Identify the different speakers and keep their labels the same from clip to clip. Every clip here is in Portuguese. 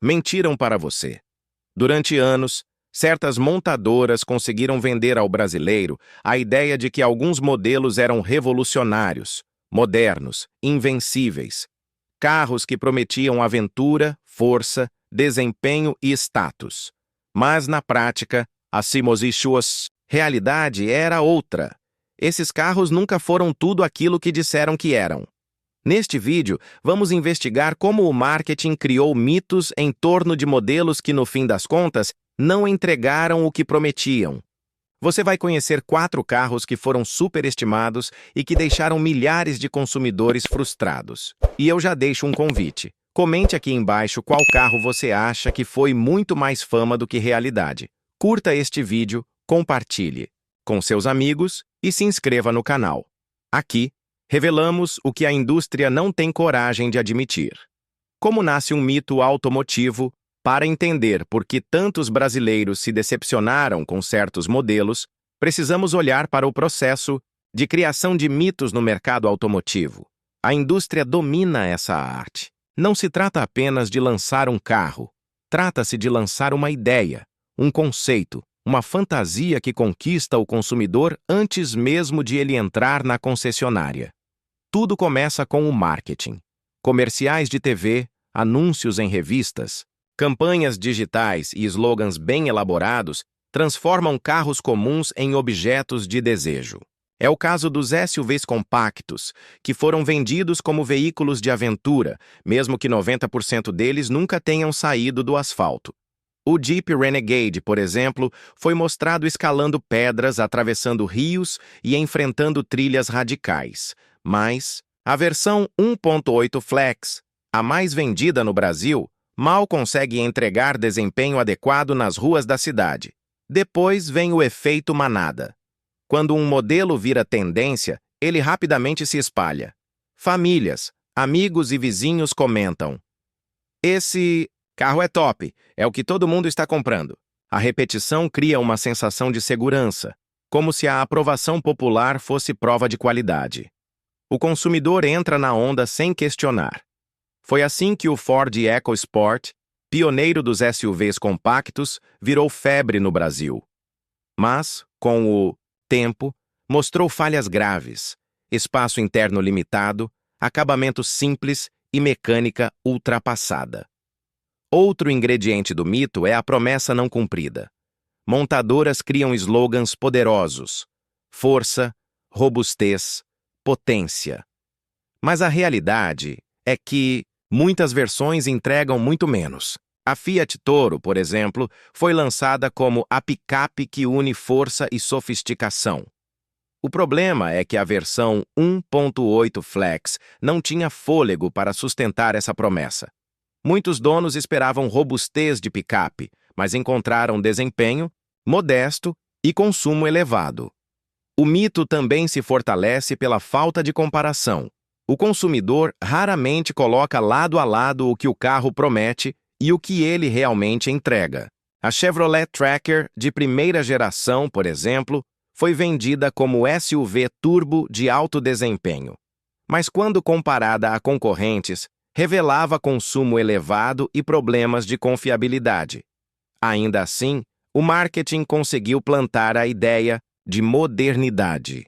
Speaker 1: Mentiram para você. Durante anos, certas montadoras conseguiram vender ao brasileiro a ideia de que alguns modelos eram revolucionários, modernos, invencíveis. Carros que prometiam aventura, força, desempenho e status. Mas, na prática, a realidade era outra. Esses carros nunca foram tudo aquilo que disseram que eram. Neste vídeo, vamos investigar como o marketing criou mitos em torno de modelos que, no fim das contas, não entregaram o que prometiam. Você vai conhecer 4 carros que foram superestimados e que deixaram milhares de consumidores frustrados. E eu já deixo um convite. Comente aqui embaixo qual carro você acha que foi muito mais fama do que realidade. Curta este vídeo, compartilhe com seus amigos e se inscreva no canal. Aqui, revelamos o que a indústria não tem coragem de admitir. Como nasce um mito automotivo? Para entender por que tantos brasileiros se decepcionaram com certos modelos, precisamos olhar para o processo de criação de mitos no mercado automotivo. A indústria domina essa arte. Não se trata apenas de lançar um carro. Trata-se de lançar uma ideia, um conceito, uma fantasia que conquista o consumidor antes mesmo de ele entrar na concessionária. Tudo começa com o marketing. Comerciais de TV, anúncios em revistas, campanhas digitais e slogans bem elaborados transformam carros comuns em objetos de desejo. É o caso dos SUVs compactos, que foram vendidos como veículos de aventura, mesmo que 90% deles nunca tenham saído do asfalto. O Jeep Renegade, por exemplo, foi mostrado escalando pedras, atravessando rios e enfrentando trilhas radicais. Mas a versão 1.8 Flex, a mais vendida no Brasil, mal consegue entregar desempenho adequado nas ruas da cidade. Depois vem o efeito manada. Quando um modelo vira tendência, ele rapidamente se espalha. Famílias, amigos e vizinhos comentam: "Esse carro é top, é o que todo mundo está comprando." A repetição cria uma sensação de segurança, como se a aprovação popular fosse prova de qualidade. O consumidor entra na onda sem questionar. Foi assim que o Ford EcoSport, pioneiro dos SUVs compactos, virou febre no Brasil. Mas, com o tempo, mostrou falhas graves, espaço interno limitado, acabamento simples e mecânica ultrapassada. Outro ingrediente do mito é a promessa não cumprida. Montadoras criam slogans poderosos: força, robustez, potência. Mas a realidade é que muitas versões entregam muito menos. A Fiat Toro, por exemplo, foi lançada como a picape que une força e sofisticação. O problema é que a versão 1.8 Flex não tinha fôlego para sustentar essa promessa. Muitos donos esperavam robustez de picape, mas encontraram desempenho modesto e consumo elevado. O mito também se fortalece pela falta de comparação. O consumidor raramente coloca lado a lado o que o carro promete e o que ele realmente entrega. A Chevrolet Tracker de primeira geração, por exemplo, foi vendida como SUV turbo de alto desempenho. Mas quando comparada a concorrentes, revelava consumo elevado e problemas de confiabilidade. Ainda assim, o marketing conseguiu plantar a ideia de modernidade.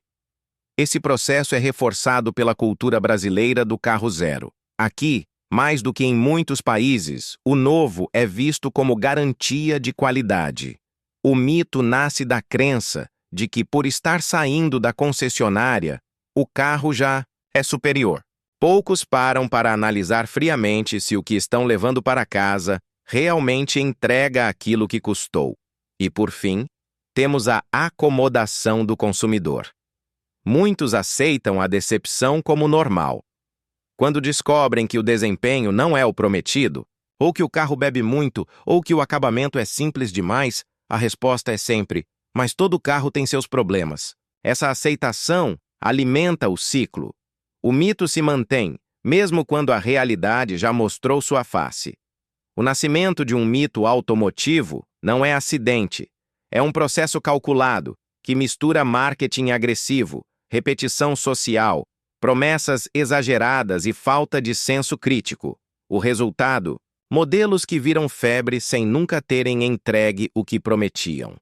Speaker 1: Esse processo é reforçado pela cultura brasileira do carro zero. Aqui, mais do que em muitos países, o novo é visto como garantia de qualidade. O mito nasce da crença de que, por estar saindo da concessionária, o carro já é superior. Poucos param para analisar friamente se o que estão levando para casa realmente entrega aquilo que custou. E, por fim, temos a acomodação do consumidor. Muitos aceitam a decepção como normal. Quando descobrem que o desempenho não é o prometido, ou que o carro bebe muito, ou que o acabamento é simples demais, a resposta é sempre: mas todo carro tem seus problemas. Essa aceitação alimenta o ciclo. O mito se mantém, mesmo quando a realidade já mostrou sua face. O nascimento de um mito automotivo não é acidente. É um processo calculado, que mistura marketing agressivo, repetição social, promessas exageradas e falta de senso crítico. O resultado? Modelos que viram febre sem nunca terem entregue o que prometiam.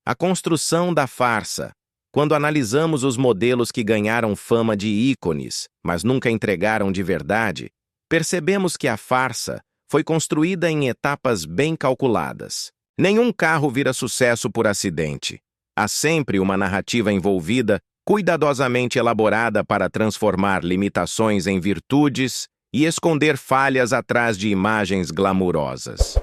Speaker 1: A construção da farsa. Quando analisamos os modelos que ganharam fama de ícones, mas nunca entregaram de verdade, percebemos que a farsa foi construída em etapas bem calculadas. Nenhum carro vira sucesso por acidente. Há sempre uma narrativa envolvida, cuidadosamente elaborada para transformar limitações em virtudes e esconder falhas atrás de imagens glamourosas.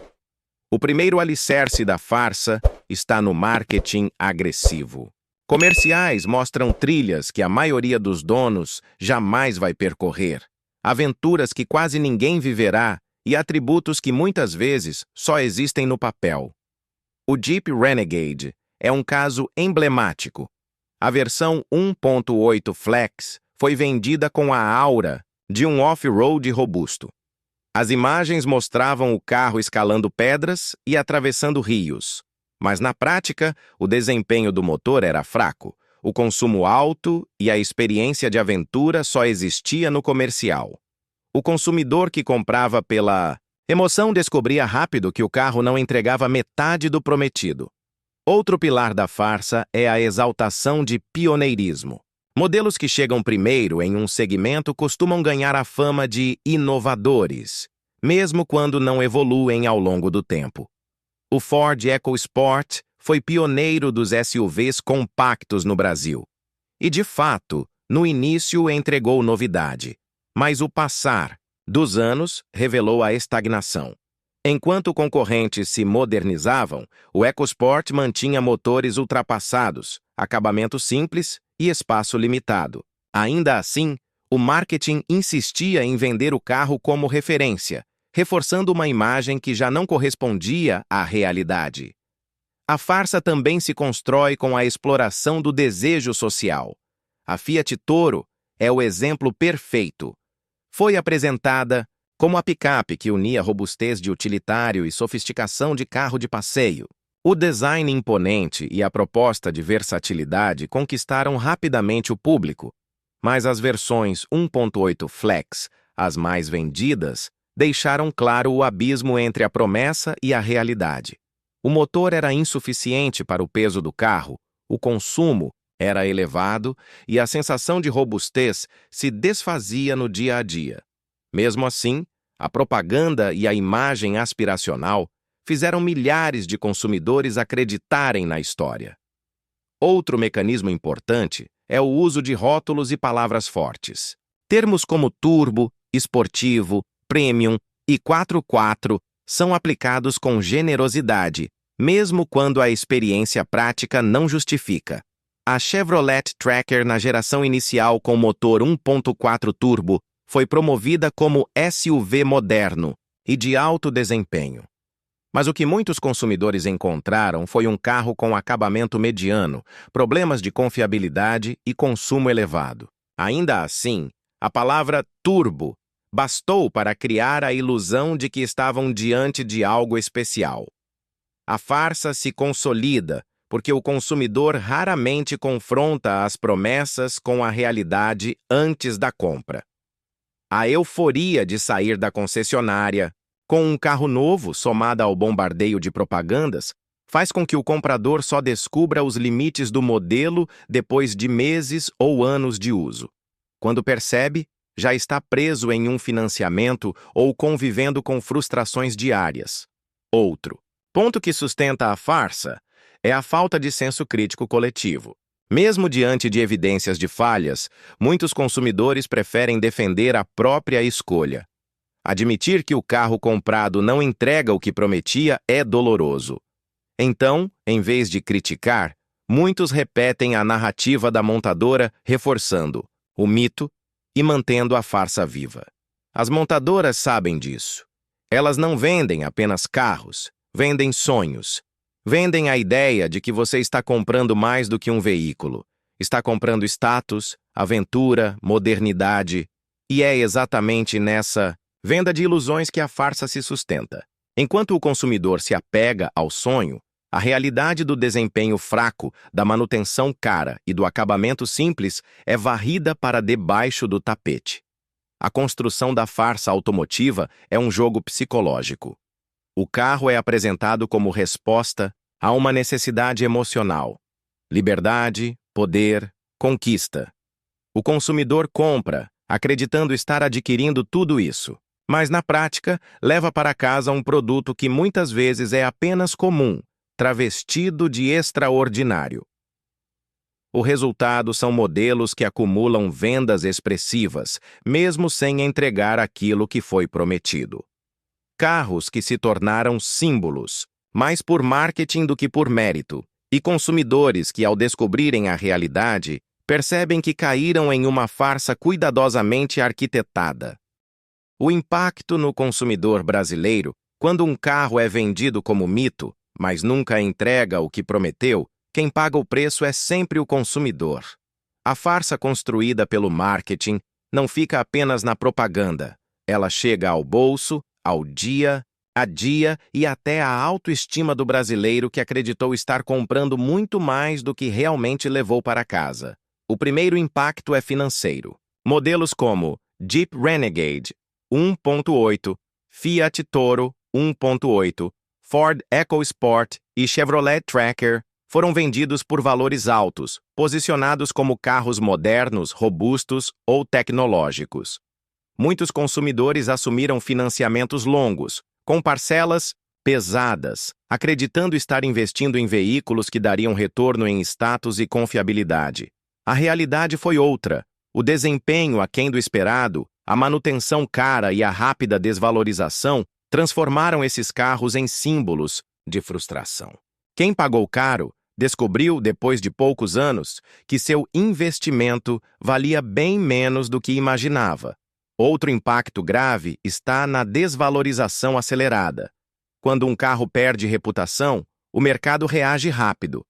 Speaker 1: O primeiro alicerce da farsa está no marketing agressivo. Comerciais mostram trilhas que a maioria dos donos jamais vai percorrer, aventuras que quase ninguém viverá e atributos que muitas vezes só existem no papel. O Jeep Renegade é um caso emblemático. A versão 1.8 Flex foi vendida com a aura de um off-road robusto. As imagens mostravam o carro escalando pedras e atravessando rios. Mas na prática, o desempenho do motor era fraco, o consumo alto e a experiência de aventura só existia no comercial. O consumidor que comprava pela emoção descobria rápido que o carro não entregava metade do prometido. Outro pilar da farsa é a exaltação de pioneirismo. Modelos que chegam primeiro em um segmento costumam ganhar a fama de inovadores, mesmo quando não evoluem ao longo do tempo. O Ford EcoSport foi pioneiro dos SUVs compactos no Brasil. E, de fato, no início entregou novidade. Mas o passar dos anos revelou a estagnação. Enquanto concorrentes se modernizavam, o EcoSport mantinha motores ultrapassados, acabamento simples e espaço limitado. Ainda assim, o marketing insistia em vender o carro como referência, reforçando uma imagem que já não correspondia à realidade. A farsa também se constrói com a exploração do desejo social. A Fiat Toro é o exemplo perfeito. Foi apresentada como a picape que unia robustez de utilitário e sofisticação de carro de passeio. O design imponente e a proposta de versatilidade conquistaram rapidamente o público, mas as versões 1.8 Flex, as mais vendidas, deixaram claro o abismo entre a promessa e a realidade. O motor era insuficiente para o peso do carro, o consumo era elevado e a sensação de robustez se desfazia no dia a dia. Mesmo assim, a propaganda e a imagem aspiracional fizeram milhares de consumidores acreditarem na história. Outro mecanismo importante é o uso de rótulos e palavras fortes. Termos como turbo, esportivo, premium e 4x4 são aplicados com generosidade, mesmo quando a experiência prática não justifica. A Chevrolet Tracker na geração inicial com motor 1.4 turbo foi promovida como SUV moderno e de alto desempenho. Mas o que muitos consumidores encontraram foi um carro com acabamento mediano, problemas de confiabilidade e consumo elevado. Ainda assim, a palavra turbo bastou para criar a ilusão de que estavam diante de algo especial. A farsa se consolida porque o consumidor raramente confronta as promessas com a realidade antes da compra. A euforia de sair da concessionária, com um carro novo somada ao bombardeio de propagandas, faz com que o comprador só descubra os limites do modelo depois de meses ou anos de uso. Quando percebe, já está preso em um financiamento ou convivendo com frustrações diárias. Outro ponto que sustenta a farsa é a falta de senso crítico coletivo. Mesmo diante de evidências de falhas, muitos consumidores preferem defender a própria escolha. Admitir que o carro comprado não entrega o que prometia é doloroso. Então, em vez de criticar, muitos repetem a narrativa da montadora, reforçando o mito e mantendo a farsa viva. As montadoras sabem disso. Elas não vendem apenas carros, vendem sonhos. Vendem a ideia de que você está comprando mais do que um veículo. Está comprando status, aventura, modernidade. E é exatamente nessa venda de ilusões que a farsa se sustenta. Enquanto o consumidor se apega ao sonho, a realidade do desempenho fraco, da manutenção cara e do acabamento simples é varrida para debaixo do tapete. A construção da farsa automotiva é um jogo psicológico. O carro é apresentado como resposta a uma necessidade emocional: liberdade, poder, conquista. O consumidor compra, acreditando estar adquirindo tudo isso, mas na prática leva para casa um produto que muitas vezes é apenas comum, travestido de extraordinário. O resultado são modelos que acumulam vendas expressivas, mesmo sem entregar aquilo que foi prometido. Carros que se tornaram símbolos, mais por marketing do que por mérito, e consumidores que, ao descobrirem a realidade, percebem que caíram em uma farsa cuidadosamente arquitetada. O impacto no consumidor brasileiro, quando um carro é vendido como mito, mas nunca entrega o que prometeu, quem paga o preço é sempre o consumidor. A farsa construída pelo marketing não fica apenas na propaganda. Ela chega ao bolso, ao dia a dia e até à autoestima do brasileiro que acreditou estar comprando muito mais do que realmente levou para casa. O primeiro impacto é financeiro. Modelos como Jeep Renegade 1.8, Fiat Toro 1.8, Ford EcoSport e Chevrolet Tracker foram vendidos por valores altos, posicionados como carros modernos, robustos ou tecnológicos. Muitos consumidores assumiram financiamentos longos, com parcelas pesadas, acreditando estar investindo em veículos que dariam retorno em status e confiabilidade. A realidade foi outra. O desempenho aquém do esperado, a manutenção cara e a rápida desvalorização transformaram esses carros em símbolos de frustração. Quem pagou caro descobriu, depois de poucos anos, que seu investimento valia bem menos do que imaginava. Outro impacto grave está na desvalorização acelerada. Quando um carro perde reputação, o mercado reage rápido.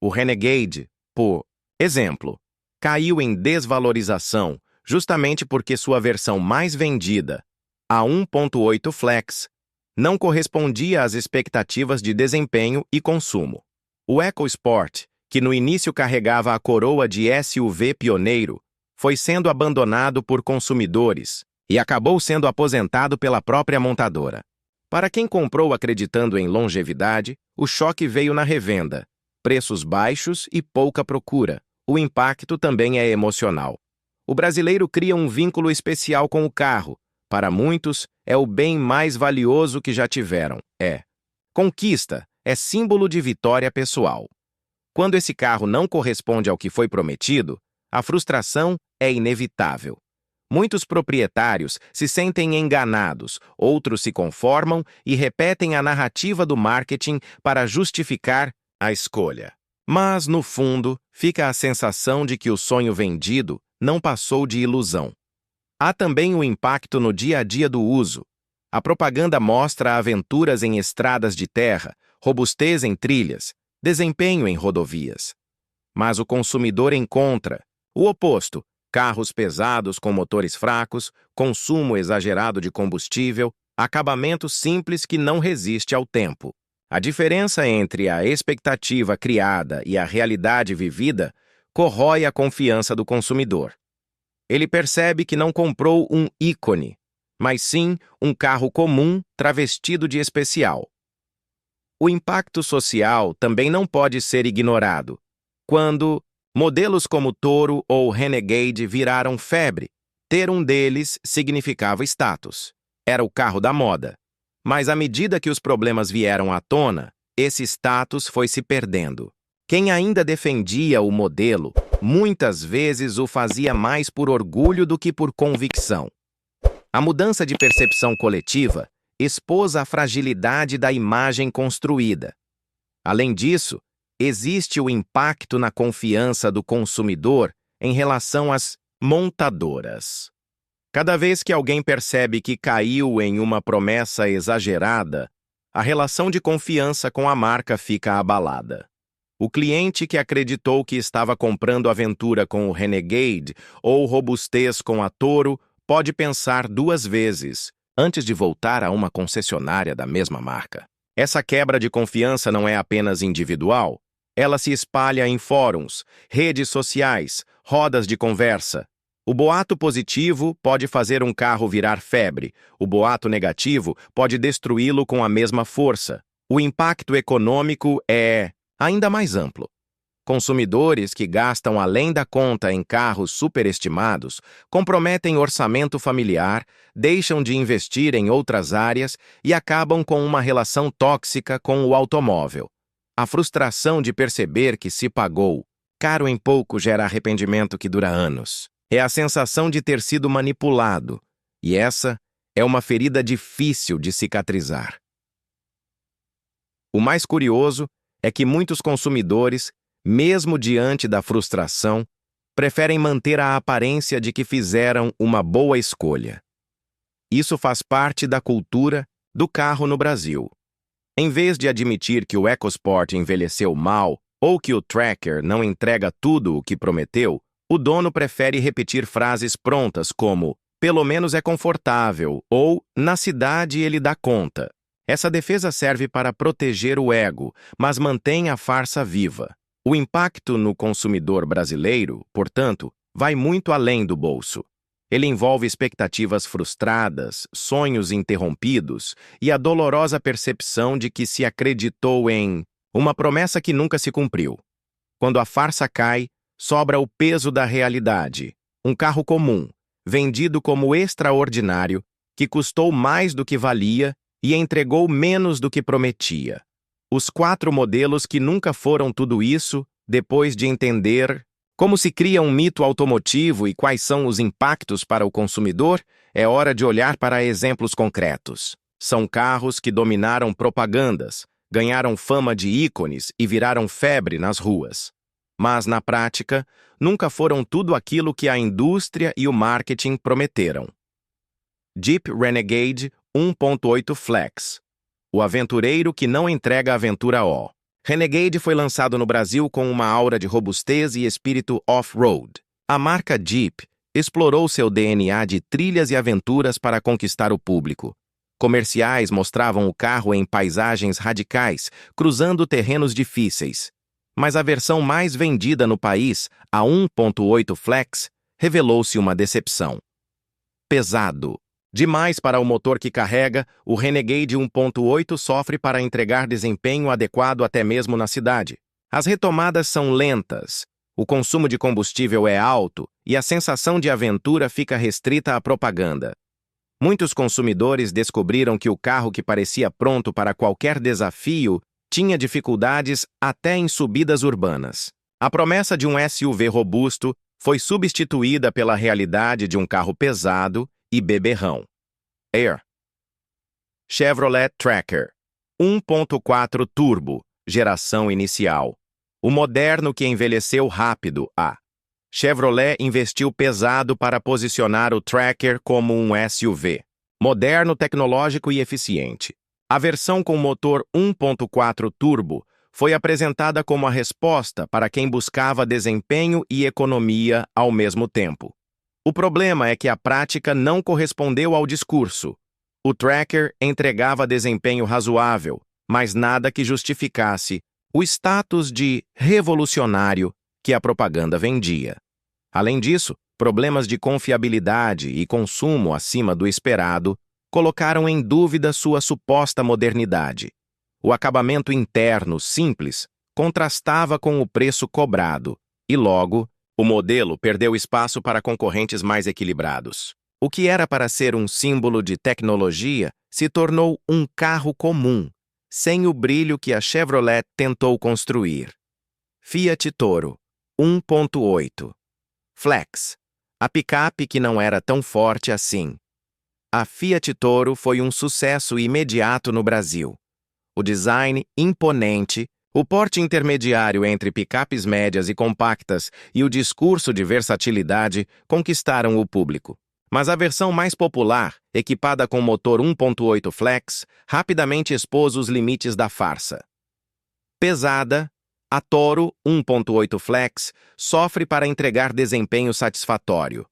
Speaker 1: O Renegade, por exemplo, caiu em desvalorização justamente porque sua versão mais vendida, a 1.8 Flex, não correspondia às expectativas de desempenho e consumo. O EcoSport, que no início carregava a coroa de SUV pioneiro, foi sendo abandonado por consumidores e acabou sendo aposentado pela própria montadora. Para quem comprou acreditando em longevidade, o choque veio na revenda. Preços baixos e pouca procura. O impacto também é emocional. O brasileiro cria um vínculo especial com o carro. Para muitos, é o bem mais valioso que já tiveram. Conquista é símbolo de vitória pessoal. Quando esse carro não corresponde ao que foi prometido, a frustração é inevitável. Muitos proprietários se sentem enganados, outros se conformam e repetem a narrativa do marketing para justificar a escolha. Mas, no fundo, fica a sensação de que o sonho vendido não passou de ilusão. Há também o impacto no dia a dia do uso. A propaganda mostra aventuras em estradas de terra, robustez em trilhas, desempenho em rodovias. Mas o consumidor encontra o oposto: carros pesados com motores fracos, consumo exagerado de combustível, acabamento simples que não resiste ao tempo. A diferença entre a expectativa criada e a realidade vivida corrói a confiança do consumidor. Ele percebe que não comprou um ícone, mas sim um carro comum travestido de especial. O impacto social também não pode ser ignorado. Quando modelos como Toro ou Renegade viraram febre, ter um deles significava status. Era o carro da moda. Mas à medida que os problemas vieram à tona, esse status foi se perdendo. Quem ainda defendia o modelo, muitas vezes o fazia mais por orgulho do que por convicção. A mudança de percepção coletiva expôs a fragilidade da imagem construída. Além disso, existe o impacto na confiança do consumidor em relação às montadoras. Cada vez que alguém percebe que caiu em uma promessa exagerada, a relação de confiança com a marca fica abalada. O cliente que acreditou que estava comprando aventura com o Renegade ou robustez com a Toro pode pensar duas vezes antes de voltar a uma concessionária da mesma marca. Essa quebra de confiança não é apenas individual, ela se espalha em fóruns, redes sociais, rodas de conversa. O boato positivo pode fazer um carro virar febre. O boato negativo pode destruí-lo com a mesma força. O impacto econômico é ainda mais amplo. Consumidores que gastam além da conta em carros superestimados comprometem orçamento familiar, deixam de investir em outras áreas e acabam com uma relação tóxica com o automóvel. A frustração de perceber que se pagou caro em pouco gera arrependimento que dura anos. É a sensação de ter sido manipulado, e essa é uma ferida difícil de cicatrizar. O mais curioso é que muitos consumidores, mesmo diante da frustração, preferem manter a aparência de que fizeram uma boa escolha. Isso faz parte da cultura do carro no Brasil. Em vez de admitir que o EcoSport envelheceu mal ou que o Tracker não entrega tudo o que prometeu, o dono prefere repetir frases prontas como "pelo menos é confortável" ou "na cidade ele dá conta". Essa defesa serve para proteger o ego, mas mantém a farsa viva. O impacto no consumidor brasileiro, portanto, vai muito além do bolso. Ele envolve expectativas frustradas, sonhos interrompidos e a dolorosa percepção de que se acreditou em uma promessa que nunca se cumpriu. Quando a farsa cai, sobra o peso da realidade. Um carro comum, vendido como extraordinário, que custou mais do que valia e entregou menos do que prometia. Os 4 modelos que nunca foram tudo isso, depois de entender como se cria um mito automotivo e quais são os impactos para o consumidor, é hora de olhar para exemplos concretos. São carros que dominaram propagandas, ganharam fama de ícones e viraram febre nas ruas. Mas, na prática, nunca foram tudo aquilo que a indústria e o marketing prometeram. Jeep Renegade 1.8 Flex. O aventureiro que não entrega aventura O. Renegade foi lançado no Brasil com uma aura de robustez e espírito off-road. A marca Jeep explorou seu DNA de trilhas e aventuras para conquistar o público. Comerciais mostravam o carro em paisagens radicais, cruzando terrenos difíceis. Mas a versão mais vendida no país, a 1.8 Flex, revelou-se uma decepção. Pesado. Demais para o motor que carrega, o Renegade 1.8 sofre para entregar desempenho adequado até mesmo na cidade. As retomadas são lentas, o consumo de combustível é alto e a sensação de aventura fica restrita à propaganda. Muitos consumidores descobriram que o carro que parecia pronto para qualquer desafio tinha dificuldades até em subidas urbanas. A promessa de um SUV robusto foi substituída pela realidade de um carro pesado e beberrão. Air. Chevrolet Tracker 1.4 Turbo, geração inicial. O moderno que envelheceu rápido. A Chevrolet investiu pesado para posicionar o Tracker como um SUV. Moderno, tecnológico e eficiente. A versão com motor 1.4 turbo foi apresentada como a resposta para quem buscava desempenho e economia ao mesmo tempo. O problema é que a prática não correspondeu ao discurso. O Tracker entregava desempenho razoável, mas nada que justificasse o status de revolucionário que a propaganda vendia. Além disso, problemas de confiabilidade e consumo acima do esperado colocaram em dúvida sua suposta modernidade. O acabamento interno simples contrastava com o preço cobrado, e logo, o modelo perdeu espaço para concorrentes mais equilibrados. O que era para ser um símbolo de tecnologia se tornou um carro comum, sem o brilho que a Chevrolet tentou construir. Fiat Toro 1.8 Flex, a picape que não era tão forte assim. A Fiat Toro foi um sucesso imediato no Brasil. O design imponente, o porte intermediário entre picapes médias e compactas e o discurso de versatilidade conquistaram o público. Mas a versão mais popular, equipada com motor 1.8 Flex, rapidamente expôs os limites da farsa. Pesada, a Toro 1.8 Flex sofre para entregar desempenho satisfatório.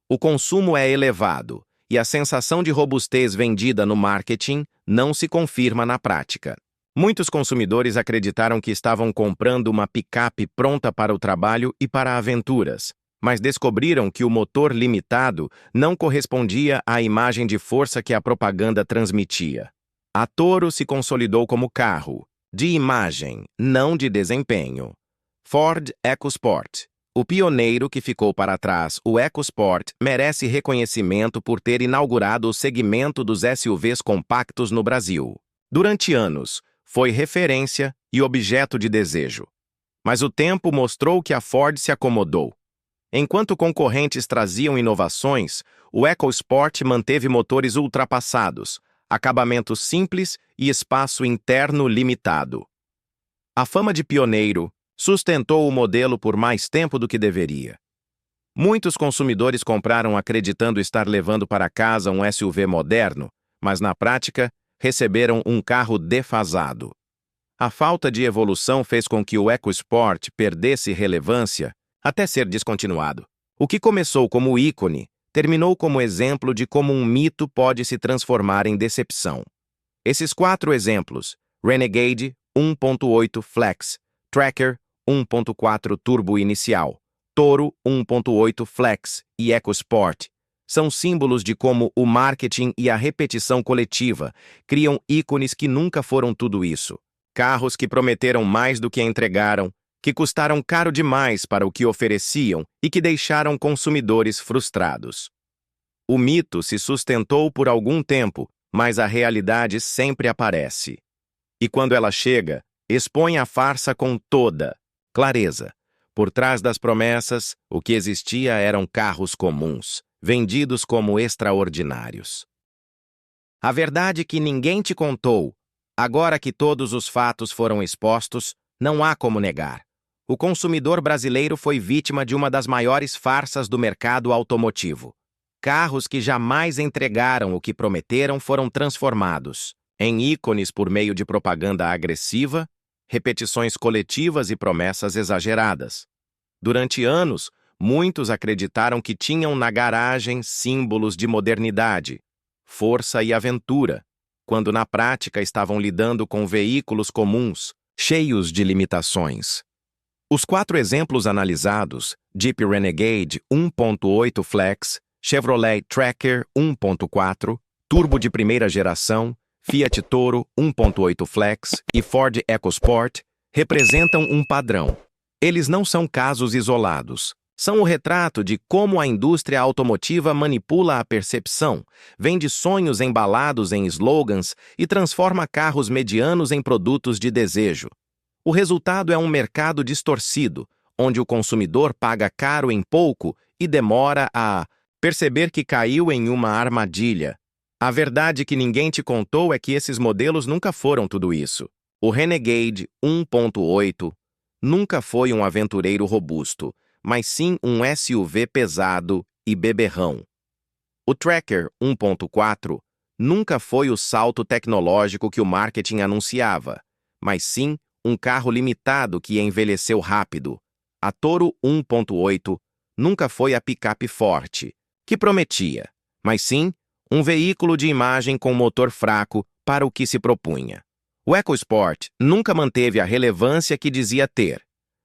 Speaker 1: O consumo é elevado e a sensação de robustez vendida no marketing não se confirma na prática. Muitos consumidores acreditaram que estavam comprando uma picape pronta para o trabalho e para aventuras, mas descobriram que o motor limitado não correspondia à imagem de força que a propaganda transmitia. A Toro se consolidou como carro, de imagem, não de desempenho. Ford EcoSport. O pioneiro que ficou para trás, o EcoSport, merece reconhecimento por ter inaugurado o segmento dos SUVs compactos no Brasil. Durante anos, foi referência e objeto de desejo. Mas o tempo mostrou que a Ford se acomodou. Enquanto concorrentes traziam inovações, o EcoSport manteve motores ultrapassados, acabamento simples e espaço interno limitado. A fama de pioneiro sustentou o modelo por mais tempo do que deveria. Muitos consumidores compraram acreditando estar levando para casa um SUV moderno, mas na prática, receberam um carro defasado. A falta de evolução fez com que o EcoSport perdesse relevância até ser descontinuado. O que começou como ícone, terminou como exemplo de como um mito pode se transformar em decepção. Esses 4 exemplos, Renegade 1.8 Flex, Tracker 1.4 Turbo Inicial, Toro 1.8 Flex e EcoSport, são símbolos de como o marketing e a repetição coletiva criam ícones que nunca foram tudo isso. Carros que prometeram mais do que entregaram, que custaram caro demais para o que ofereciam e que deixaram consumidores frustrados. O mito se sustentou por algum tempo, mas a realidade sempre aparece. E quando ela chega, expõe a farsa com toda clareza. Por trás das promessas, o que existia eram carros comuns, vendidos como extraordinários. A verdade que ninguém te contou, agora que todos os fatos foram expostos, não há como negar. O consumidor brasileiro foi vítima de uma das maiores farsas do mercado automotivo. Carros que jamais entregaram o que prometeram foram transformados em ícones por meio de propaganda agressiva, repetições coletivas e promessas exageradas. Durante anos, muitos acreditaram que tinham na garagem símbolos de modernidade, força e aventura, quando na prática estavam lidando com veículos comuns, cheios de limitações. Os 4 exemplos analisados, Jeep Renegade 1.8 Flex, Chevrolet Tracker 1.4, turbo de primeira geração, Fiat Toro 1.8 Flex e Ford EcoSport, representam um padrão. Eles não são casos isolados. São o retrato de como a indústria automotiva manipula a percepção, vende sonhos embalados em slogans e transforma carros medianos em produtos de desejo. O resultado é um mercado distorcido, onde o consumidor paga caro em pouco e demora a perceber que caiu em uma armadilha. A verdade que ninguém te contou é que esses modelos nunca foram tudo isso. O Renegade 1.8 nunca foi um aventureiro robusto, mas sim um SUV pesado e beberrão. O Tracker 1.4 nunca foi o salto tecnológico que o marketing anunciava, mas sim um carro limitado que envelheceu rápido. A Toro 1.8 nunca foi a picape forte, que prometia, mas sim um veículo de imagem com motor fraco para o que se propunha. O EcoSport nunca manteve a relevância que dizia ter,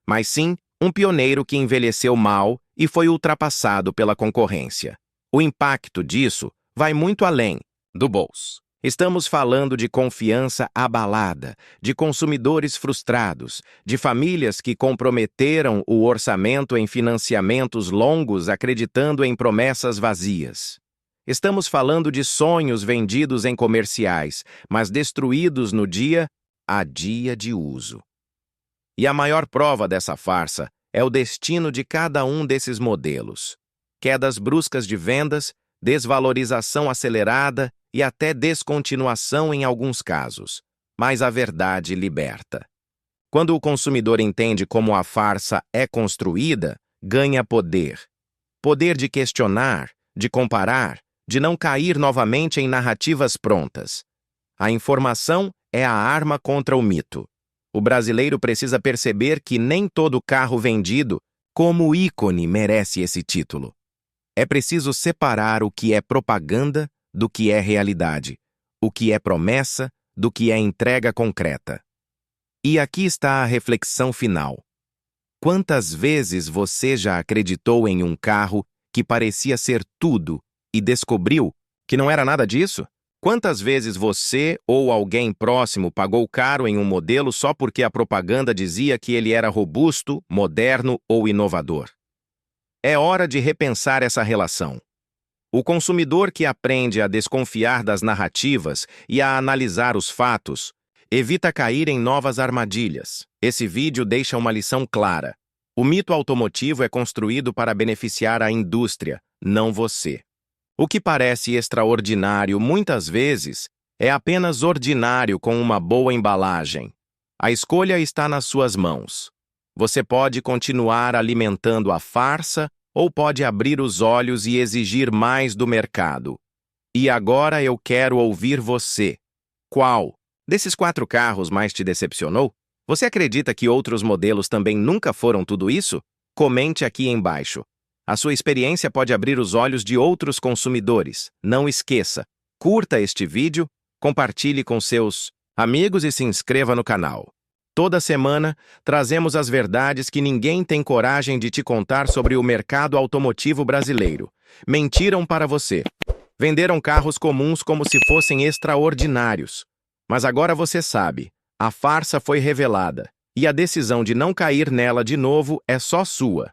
Speaker 1: mas sim um pioneiro que envelheceu mal e foi ultrapassado pela concorrência. O impacto disso vai muito além do bolso. Estamos falando de confiança abalada, de consumidores frustrados, de famílias que comprometeram o orçamento em financiamentos longos acreditando em promessas vazias. Estamos falando de sonhos vendidos em comerciais, mas destruídos no dia a dia de uso. E a maior prova dessa farsa é o destino de cada um desses modelos. Quedas bruscas de vendas, desvalorização acelerada e até descontinuação em alguns casos. Mas a verdade liberta. Quando o consumidor entende como a farsa é construída, ganha poder. Poder de questionar, de comparar, de não cair novamente em narrativas prontas. A informação é a arma contra o mito. O brasileiro precisa perceber que nem todo carro vendido, como ícone, merece esse título. É preciso separar o que é propaganda do que é realidade, o que é promessa do que é entrega concreta. E aqui está a reflexão final. Quantas vezes você já acreditou em um carro que parecia ser tudo e descobriu que não era nada disso? Quantas vezes você ou alguém próximo pagou caro em um modelo só porque a propaganda dizia que ele era robusto, moderno ou inovador? É hora de repensar essa relação. O consumidor que aprende a desconfiar das narrativas e a analisar os fatos evita cair em novas armadilhas. Esse vídeo deixa uma lição clara. O mito automotivo é construído para beneficiar a indústria, não você. O que parece extraordinário muitas vezes é apenas ordinário com uma boa embalagem. A escolha está nas suas mãos. Você pode continuar alimentando a farsa ou pode abrir os olhos e exigir mais do mercado. E agora eu quero ouvir você. Qual desses 4 carros mais te decepcionou? Você acredita que outros modelos também nunca foram tudo isso? Comente aqui embaixo. A sua experiência pode abrir os olhos de outros consumidores. Não esqueça, curta este vídeo, compartilhe com seus amigos e se inscreva no canal. Toda semana, trazemos as verdades que ninguém tem coragem de te contar sobre o mercado automotivo brasileiro. Mentiram para você. Venderam carros comuns como se fossem extraordinários. Mas agora você sabe, a farsa foi revelada, e a decisão de não cair nela de novo é só sua.